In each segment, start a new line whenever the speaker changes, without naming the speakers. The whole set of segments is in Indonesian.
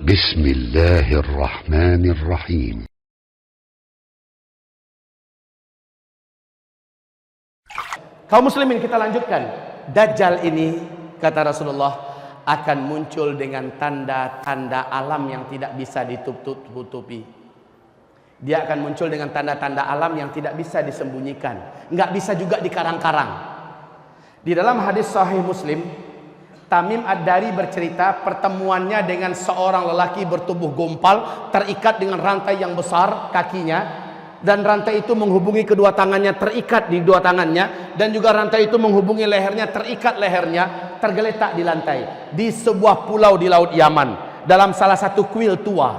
Bismillahirrahmanirrahim.
Kaum muslimin, kita lanjutkan. Dajjal ini, kata Rasulullah, akan muncul dengan tanda-tanda alam yang tidak bisa ditutupi. Dia akan muncul dengan tanda-tanda alam yang tidak bisa disembunyikan, nggak bisa juga dikarang-karang. Di dalam hadis Sahih Muslim, Tamim Ad-Dari bercerita pertemuannya dengan seorang lelaki bertubuh gompal, terikat dengan rantai yang besar kakinya, dan rantai itu menghubungi kedua tangannya, terikat di dua tangannya, dan juga rantai itu menghubungi lehernya, terikat lehernya, tergeletak di lantai di sebuah pulau di Laut Yaman, dalam salah satu kuil tua.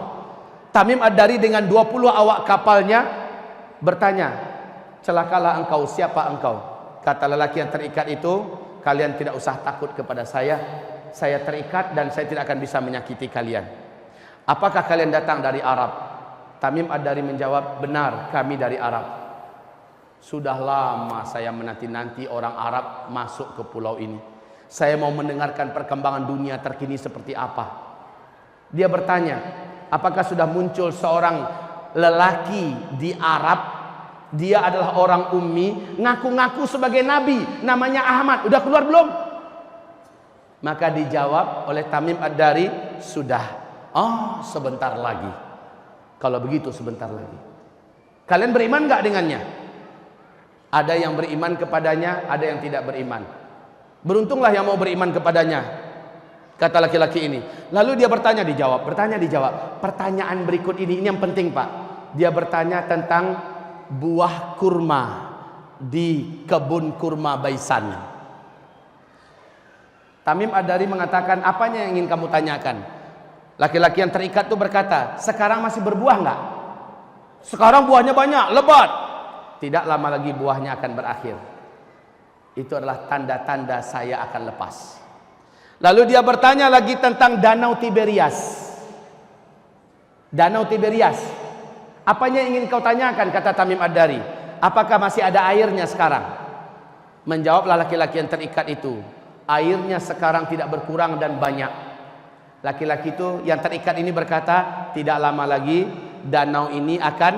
Tamim Ad-Dari dengan 20 awak kapalnya bertanya, "Celakalah engkau, siapa engkau?" Kata lelaki yang terikat itu, "Kalian tidak usah takut kepada saya terikat dan saya tidak akan bisa menyakiti kalian. Apakah kalian datang dari Arab?" Tamim Ad-Dari menjawab, "Benar, kami dari Arab. Sudah lama saya menanti-nanti orang Arab masuk ke pulau ini. Saya mau mendengarkan perkembangan dunia terkini seperti apa." Dia bertanya, "Apakah sudah muncul seorang lelaki di Arab? Dia adalah orang ummi, ngaku-ngaku sebagai nabi, namanya Ahmad. Udah keluar belum?" Maka dijawab oleh Tamim Ad-Dari, "Sudah." "Oh, sebentar lagi." "Kalau begitu sebentar lagi." Kalian beriman nggak dengannya? Ada yang beriman kepadanya, ada yang tidak beriman. Beruntunglah yang mau beriman kepadanya, kata laki-laki ini. Lalu dia bertanya dijawab. Pertanyaan berikut ini yang penting, Pak. Dia bertanya tentang buah kurma di kebun kurma Baisan. Tamim Ad-Dari mengatakan, "Apanya yang ingin kamu tanyakan?" Laki-laki yang terikat itu berkata, "Sekarang masih berbuah enggak?" "Sekarang buahnya banyak, lebat." "Tidak lama lagi buahnya akan berakhir. Itu adalah tanda-tanda saya akan lepas." Lalu dia bertanya lagi tentang Danau Tiberias. Danau Tiberias, apanya ingin kau tanyakan, kata Tamim Ad-Dari. "Apakah masih ada airnya sekarang?" Menjawablah laki-laki yang terikat itu, "Airnya sekarang tidak berkurang dan banyak." Laki-laki itu yang terikat ini berkata, "Tidak lama lagi danau ini akan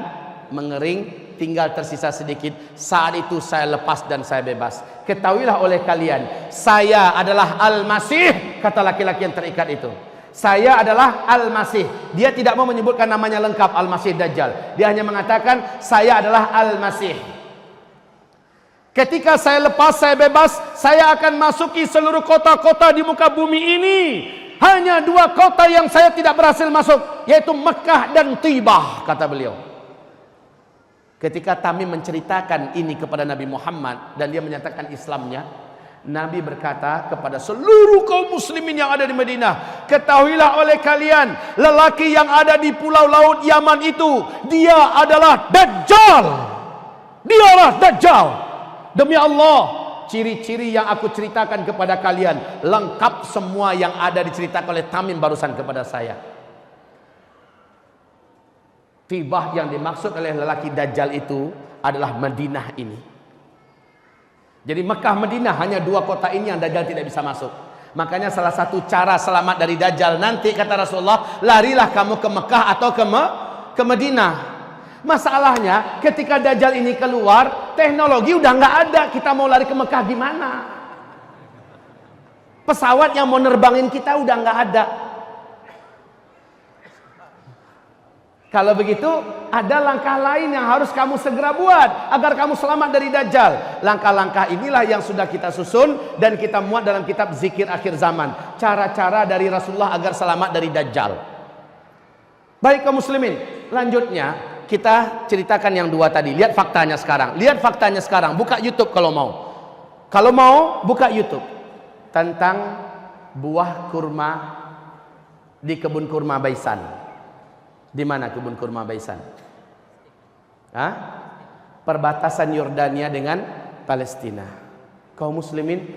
mengering, tinggal tersisa sedikit. Saat itu saya lepas dan saya bebas. Ketahuilah oleh kalian, saya adalah Al-Masih," kata laki-laki yang terikat itu. "Saya adalah Al-Masih." Dia tidak mau menyebutkan namanya lengkap, Al-Masih Dajjal. Dia hanya mengatakan, "Saya adalah Al-Masih. Ketika saya lepas, saya bebas, saya akan masuki seluruh kota-kota di muka bumi ini. Hanya 2 kota yang saya tidak berhasil masuk, yaitu Mekah dan Tibah," kata beliau. Ketika Tamim menceritakan ini kepada Nabi Muhammad dan dia menyatakan Islamnya, Nabi berkata kepada seluruh kaum muslimin yang ada di Madinah, "Ketahuilah oleh kalian, lelaki yang ada di pulau Laut Yaman itu, dia adalah Dajjal. Dialah Dajjal. Demi Allah, ciri-ciri yang aku ceritakan kepada kalian lengkap semua yang ada diceritakan oleh Tamim barusan kepada saya." Tibah yang dimaksud oleh lelaki Dajjal itu adalah Madinah ini. Jadi Mekah Madinah hanya 2 kota ini yang Dajjal tidak bisa masuk. Makanya salah satu cara selamat dari Dajjal nanti, kata Rasulullah, larilah kamu ke Mekah atau ke Madinah. Masalahnya ketika Dajjal ini keluar, teknologi udah nggak ada. Kita mau lari ke Mekah gimana? Pesawat yang mau nerbangin kita udah nggak ada. Kalau begitu, ada langkah lain yang harus kamu segera buat agar kamu selamat dari Dajjal. Langkah-langkah inilah yang sudah kita susun dan kita muat dalam kitab Zikir Akhir Zaman. Cara-cara dari Rasulullah agar selamat dari Dajjal. Baik kaum muslimin, lanjutnya kita ceritakan yang 2 tadi. Lihat faktanya sekarang. Buka YouTube kalau mau. Kalau mau, buka YouTube. Tentang buah kurma di kebun kurma Baisan. Di mana kebun kurma Baisan? Perbatasan Yordania dengan Palestina. Kaum muslimin,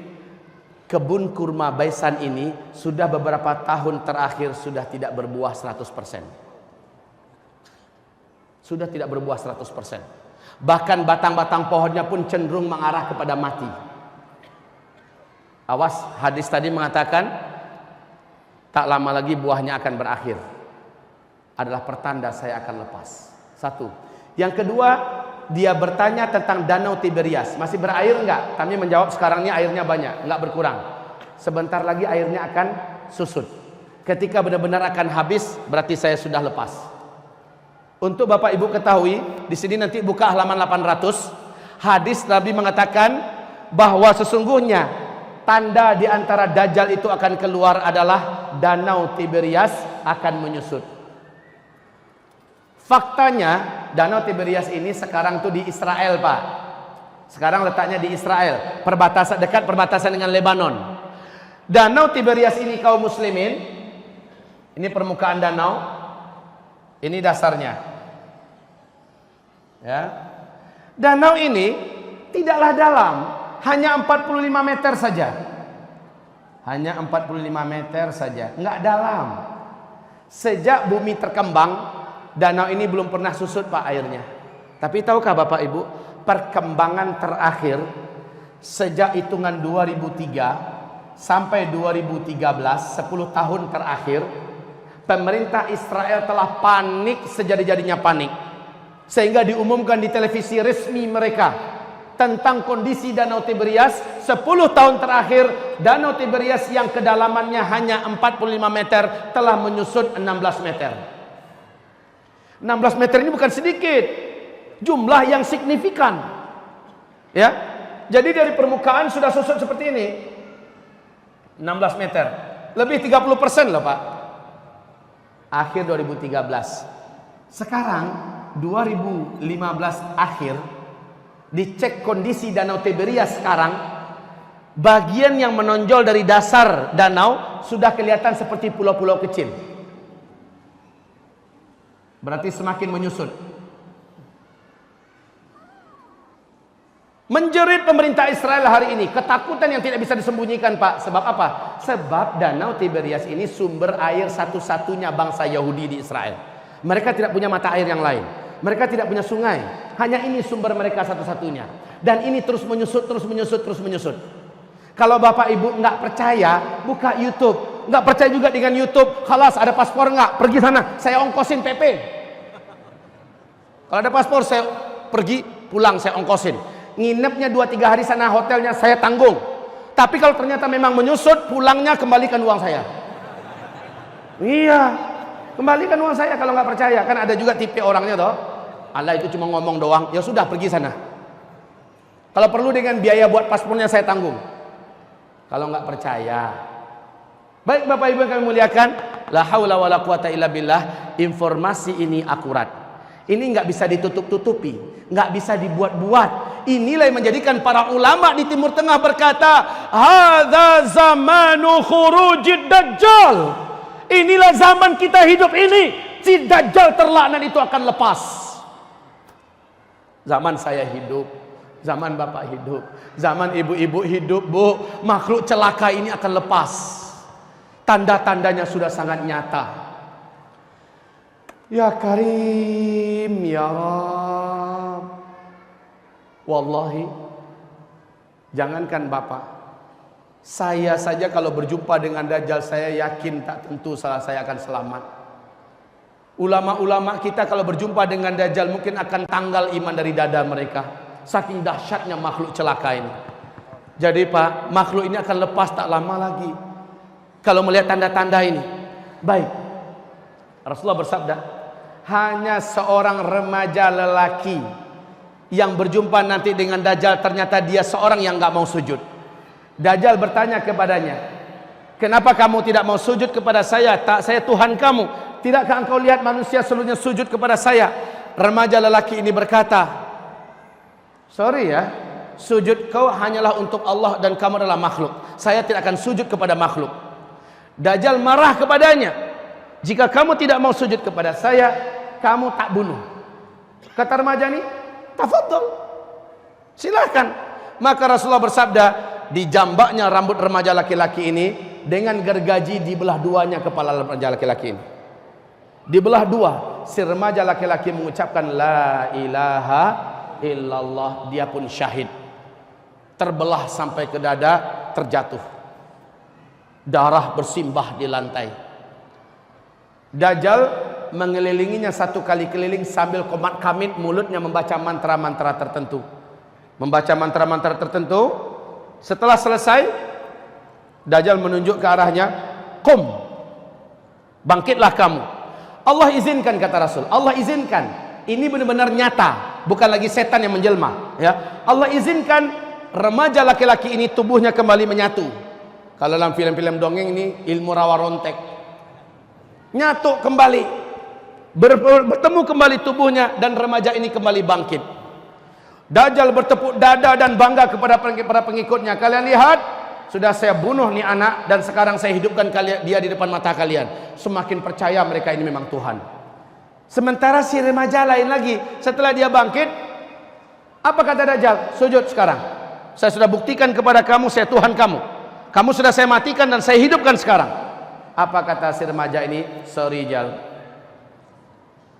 kebun kurma Baisan ini sudah beberapa tahun terakhir sudah tidak berbuah 100%. Sudah tidak berbuah 100%. Bahkan batang-batang pohonnya pun cenderung mengarah kepada mati. Awas, hadis tadi mengatakan tak lama lagi buahnya akan berakhir. adalah pertanda saya akan lepas. Satu. Yang kedua, dia bertanya tentang Danau Tiberias. Masih berair enggak? Kami menjawab sekarang ini airnya banyak, enggak berkurang. Sebentar lagi airnya akan susut. Ketika benar-benar akan habis, berarti saya sudah lepas. Untuk Bapak Ibu ketahui, di sini nanti buka halaman 800. Hadis Nabi mengatakan bahwa sesungguhnya tanda di antara Dajjal itu akan keluar adalah Danau Tiberias akan menyusut. Faktanya Danau Tiberias ini sekarang tuh di Israel, Pak. Sekarang letaknya di Israel, dekat perbatasan dengan Lebanon. Danau Tiberias ini kaum muslimin, ini permukaan danau, ini dasarnya. Ya. Danau ini tidaklah dalam, hanya 45 meter saja. Hanya 45 meter saja, enggak dalam. Sejak bumi terkembang, danau ini belum pernah susut, Pak, airnya. Tapi tahukah Bapak Ibu, perkembangan terakhir sejak hitungan 2003 sampai 2013, 10 tahun terakhir, pemerintah Israel telah panik sejadi-jadinya panik. Sehingga diumumkan di televisi resmi mereka tentang kondisi Danau Tiberias. 10 tahun terakhir, Danau Tiberias yang kedalamannya hanya 45 meter telah menyusut 16 meter. 16 meter ini bukan sedikit, jumlah yang signifikan. Ya, jadi dari permukaan sudah susut seperti ini, 16 meter, lebih 30% loh, Pak. Akhir 2013. Sekarang 2015 akhir, dicek kondisi Danau Tiberias sekarang, bagian yang menonjol dari dasar danau sudah kelihatan seperti pulau-pulau kecil. Berarti semakin menyusut. Menjerit pemerintah Israel hari ini, ketakutan yang tidak bisa disembunyikan, Pak. Sebab apa? Sebab Danau Tiberias ini sumber air satu-satunya bangsa Yahudi di Israel. Mereka tidak punya mata air yang lain. Mereka tidak punya sungai. Hanya ini sumber mereka satu-satunya. Dan ini terus menyusut, terus menyusut, terus menyusut. Kalau Bapak Ibu nggak percaya, buka YouTube. Nggak percaya juga dengan YouTube, khalas ada paspor nggak? Pergi sana, saya ongkosin PP. Kalau ada paspor, saya pergi, pulang, saya ongkosin. Nginepnya 2-3 hari sana, hotelnya saya tanggung. Tapi kalau ternyata memang menyusut, pulangnya kembalikan uang saya. Iya, kembalikan uang saya kalau nggak percaya. Kan ada juga tipe orangnya toh, Allah itu cuma ngomong doang, ya sudah pergi sana. Kalau perlu dengan biaya buat paspornya saya tanggung. Kalau nggak percaya. Baik Bapak Ibu yang kami muliakan, la haula wala quwata illa billah, informasi ini akurat. Ini nggak bisa ditutup-tutupi, nggak bisa dibuat-buat. Inilah yang menjadikan para ulama di Timur Tengah berkata, hadza zamanu khurujid dajjal. Inilah zaman kita hidup ini, si dajjal terlaknat itu akan lepas. Zaman saya hidup, zaman Bapak hidup, zaman ibu-ibu hidup, Bu, makhluk celaka ini akan lepas. Tanda-tandanya sudah sangat nyata. Ya Karim, ya Rab. Wallahi, jangankan Bapak, saya saja kalau berjumpa dengan Dajjal, saya yakin tak tentu saya akan selamat. Ulama-ulama kita kalau berjumpa dengan Dajjal mungkin akan tanggal iman dari dada mereka. Saking dahsyatnya makhluk celaka ini. Jadi Pak, makhluk ini akan lepas tak lama lagi. Kalau melihat tanda-tanda ini. Baik, Rasulullah bersabda, hanya seorang remaja lelaki yang berjumpa nanti dengan Dajjal, ternyata dia seorang yang nggak mau sujud. Dajjal bertanya kepadanya, kenapa kamu tidak mau sujud kepada saya? Tak, saya Tuhan kamu. Tidakkah engkau lihat manusia seluruhnya sujud kepada saya? Remaja lelaki ini berkata, sorry ya, sujud kau hanyalah untuk Allah dan kamu adalah makhluk. Saya tidak akan sujud kepada makhluk. Dajjal marah kepadanya, jika kamu tidak mau sujud kepada saya, kamu tak bunuh. Kata remaja ini, tafadhol, silakan. Maka Rasulullah bersabda, dijambaknya rambut remaja laki-laki ini dengan gergaji, dibelah duanya kepala remaja laki-laki ini. Dibelah dua. Si remaja laki-laki mengucapkan la ilaha illallah, dia pun syahid. Terbelah sampai ke dada, terjatuh. Darah bersimbah di lantai. Dajjal mengelilinginya 1 kali keliling sambil komat kamit mulutnya membaca mantra-mantra tertentu. Membaca mantra-mantra tertentu. Setelah selesai, Dajjal menunjuk ke arahnya, "Qum, bangkitlah kamu." Allah izinkan, kata Rasul. Allah izinkan. Ini benar-benar nyata, bukan lagi setan yang menjelma. Ya, Allah izinkan remaja laki-laki ini tubuhnya kembali menyatu. Kalau dalam film-film dongeng ini ilmu rawa rontek. Nyatu kembali, bertemu kembali tubuhnya, dan remaja ini kembali bangkit. Dajjal bertepuk dada dan bangga kepada para pengikutnya. Kalian lihat, sudah saya bunuh nih anak, dan sekarang saya hidupkan dia di depan mata kalian. Semakin percaya mereka ini memang Tuhan. Sementara si remaja lain lagi, setelah dia bangkit, apa kata Dajjal? Sujud sekarang. Saya sudah buktikan kepada kamu, saya Tuhan kamu. Kamu sudah saya matikan dan saya hidupkan sekarang. Apa kata si remaja ini? Sorry Jal,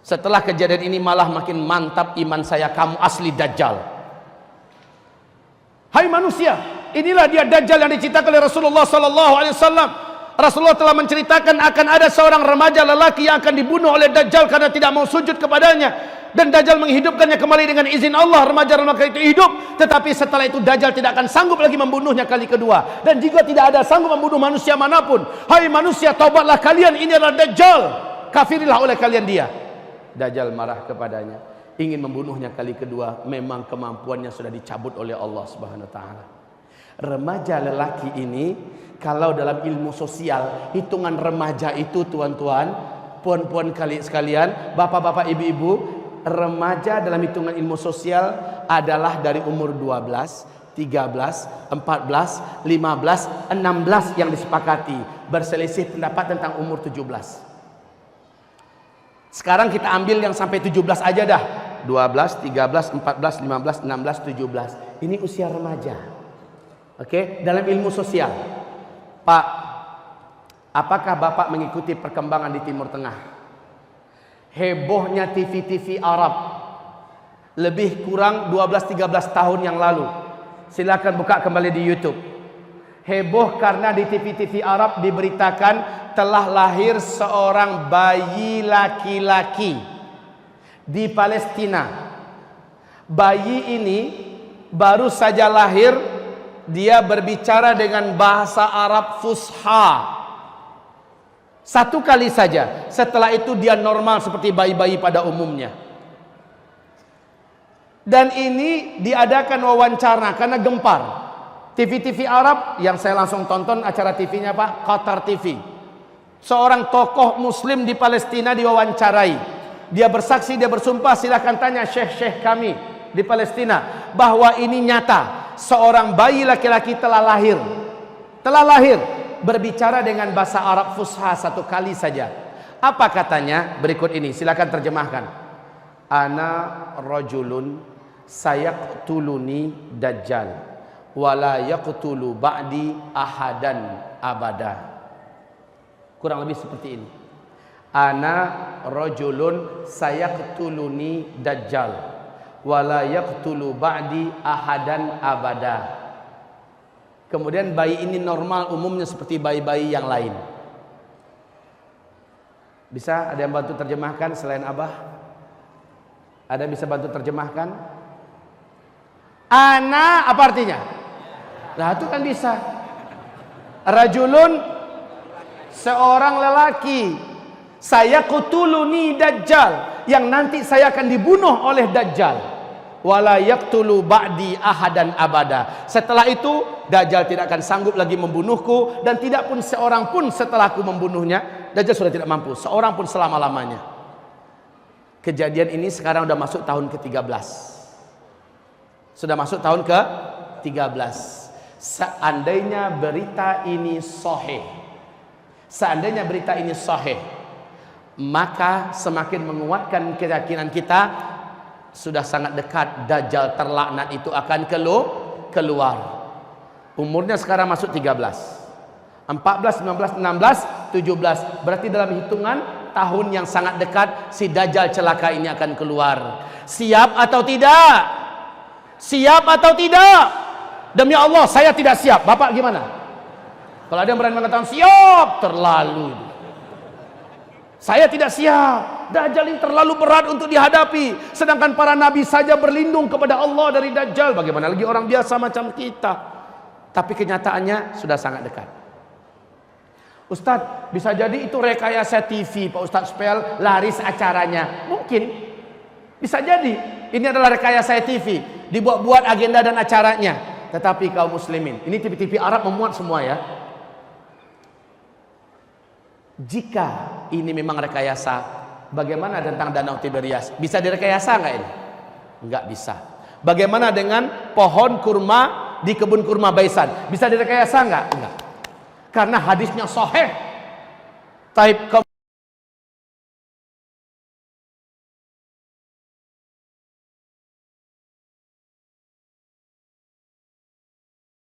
setelah kejadian ini malah makin mantap iman saya, kamu asli Dajjal. Hai manusia, inilah dia Dajjal yang diceritakan oleh Rasulullah SAW. Rasulullah telah menceritakan akan ada seorang remaja lelaki yang akan dibunuh oleh Dajjal karena tidak mau sujud kepadanya, dan Dajjal menghidupkannya kembali dengan izin Allah. Remaja-remaja itu hidup, tetapi setelah itu Dajjal tidak akan sanggup lagi membunuhnya kali kedua, dan juga tidak ada sanggup membunuh manusia manapun. Hai manusia, taubatlah kalian, ini adalah Dajjal, kafirilah oleh kalian dia. Dajjal marah kepadanya, ingin membunuhnya kali kedua. Memang kemampuannya sudah dicabut oleh Allah Subhanahu wa taala. Remaja lelaki ini, kalau dalam ilmu sosial, hitungan remaja itu tuan-tuan, puan-puan kalian sekalian, bapak-bapak, ibu-ibu, remaja dalam hitungan ilmu sosial adalah dari umur 12, 13, 14, 15, 16 yang disepakati. Berselisih pendapat tentang umur 17. Sekarang kita ambil yang sampai 17 aja dah. 12, 13, 14, 15, 16, 17. Ini usia remaja. Oke, dalam ilmu sosial. Pak, apakah Bapak mengikuti perkembangan di Timur Tengah? Hebohnya TV-TV Arab lebih kurang 12-13 tahun yang lalu. Silakan buka kembali di YouTube. Heboh karena di TV-TV Arab diberitakan telah lahir seorang bayi laki-laki di Palestina. Bayi ini baru saja lahir, dia berbicara dengan bahasa Arab Fusha. 1 kali saja. Setelah itu dia normal seperti bayi-bayi pada umumnya. Dan ini diadakan wawancara karena gempar. TV-TV Arab yang saya langsung tonton acara TV-nya Pak, Qatar TV. Seorang tokoh muslim di Palestina diwawancarai. Dia bersaksi, dia bersumpah, silahkan tanya syekh-syekh kami di Palestina, bahwa ini nyata. Seorang bayi laki-laki telah lahir, berbicara dengan bahasa Arab Fusha 1 kali saja. Apa katanya? Berikut ini, silakan terjemahkan. Ana rajulun sayaqtuluni dajjal wala yaqtulu ba'di ahadan abada. Kurang lebih seperti ini. Ana rajulun sayaqtuluni dajjal wala yaqtulu ba'di ahadan abada. Kemudian bayi ini normal umumnya seperti bayi-bayi yang lain. Bisa ada yang bantu terjemahkan selain Abah? Ada yang bisa bantu terjemahkan? Ana apa artinya? Nah itu kan bisa. Rajulun, seorang lelaki, saya qutuluni dajjal, yang nanti saya akan dibunuh oleh Dajjal. Wala yaqtulu ba'di ahadan abada. Setelah itu Dajjal tidak akan sanggup lagi membunuhku, dan tidak pun seorang pun setelahku membunuhnya. Dajjal sudah tidak mampu, seorang pun selama-lamanya. Kejadian ini sekarang sudah masuk tahun ke-13. Sudah masuk tahun ke-13. Seandainya berita ini sahih, maka semakin menguatkan keyakinan kita, sudah sangat dekat Dajjal terlaknat itu akan keluar. Umurnya sekarang masuk 13, 14, 15, 16, 17. Berarti dalam hitungan tahun yang sangat dekat si Dajjal celaka ini akan keluar. Siap atau tidak? Siap atau tidak? Demi Allah saya tidak siap. Bapak gimana? Kalau ada yang berani mengatakan siap, terlalu. Saya tidak siap. Dajjal ini terlalu berat untuk dihadapi. Sedangkan para nabi saja berlindung kepada Allah dari Dajjal. Bagaimana lagi orang biasa macam kita? Tapi kenyataannya sudah sangat dekat. Ustadz, bisa jadi itu rekayasa TV Pak Ustadz supaya laris acaranya. Mungkin. Bisa jadi. Ini adalah rekayasa TV. Dibuat-buat agenda dan acaranya. Tetapi kaum muslimin, ini TV-TV Arab memuat semua ya. Jika ini memang rekayasa, bagaimana tentang Danau Tiberias? Bisa direkayasa nggak ini? Nggak bisa. Bagaimana dengan pohon kurma di kebun kurma Baisan? Bisa direkayasa nggak? Enggak. Karena hadisnya sahih. Taib